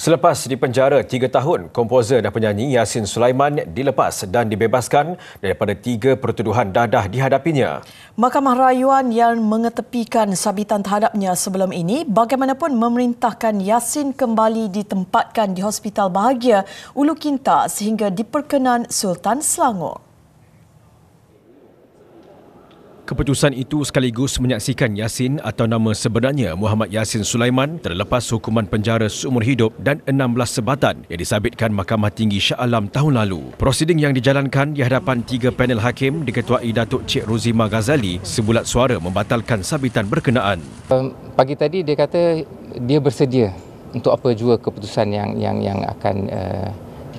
Selepas dipenjara 3 tahun, komposer dan penyanyi Yassin Sulaiman dilepas dan dibebaskan daripada 3 pertuduhan dadah dihadapinya. Mahkamah Rayuan yang mengetepikan sabitan terhadapnya sebelum ini bagaimanapun memerintahkan Yassin kembali ditempatkan di Hospital Bahagia Ulu Kinta sehingga diperkenan Sultan Selangor. Keputusan itu sekaligus menyaksikan Yassin atau nama sebenarnya Muhammad Yassin Sulaiman terlepas hukuman penjara seumur hidup dan 16 sebatan yang disabitkan Mahkamah Tinggi Shah Alam tahun lalu. Prosiding yang dijalankan di hadapan 3 panel hakim diketuai Datuk Cik Rozima Ghazali sebulat suara membatalkan sabitan berkenaan. Pagi tadi dia kata dia bersedia untuk apa jua keputusan yang akan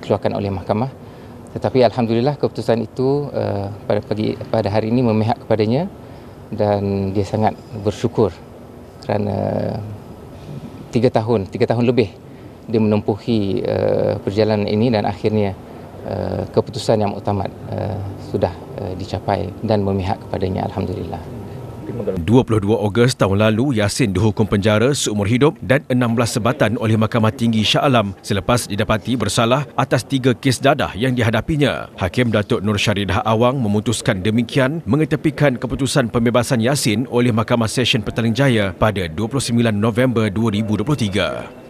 dikeluarkan oleh mahkamah. Tetapi alhamdulillah keputusan itu pada hari ini memihak kepadanya dan dia sangat bersyukur kerana 3 tahun lebih dia menempuhi perjalanan ini dan akhirnya keputusan yang muktamad sudah dicapai dan memihak kepadanya, alhamdulillah. 22 Ogos tahun lalu, Yassin dihukum penjara seumur hidup dan 16 sebatan oleh Mahkamah Tinggi Shah Alam selepas didapati bersalah atas 3 kes dadah yang dihadapinya. Hakim Datuk Nur Syaridah Awang memutuskan demikian mengetepikan keputusan pembebasan Yassin oleh Mahkamah Session Petaling Jaya pada 29 November 2023.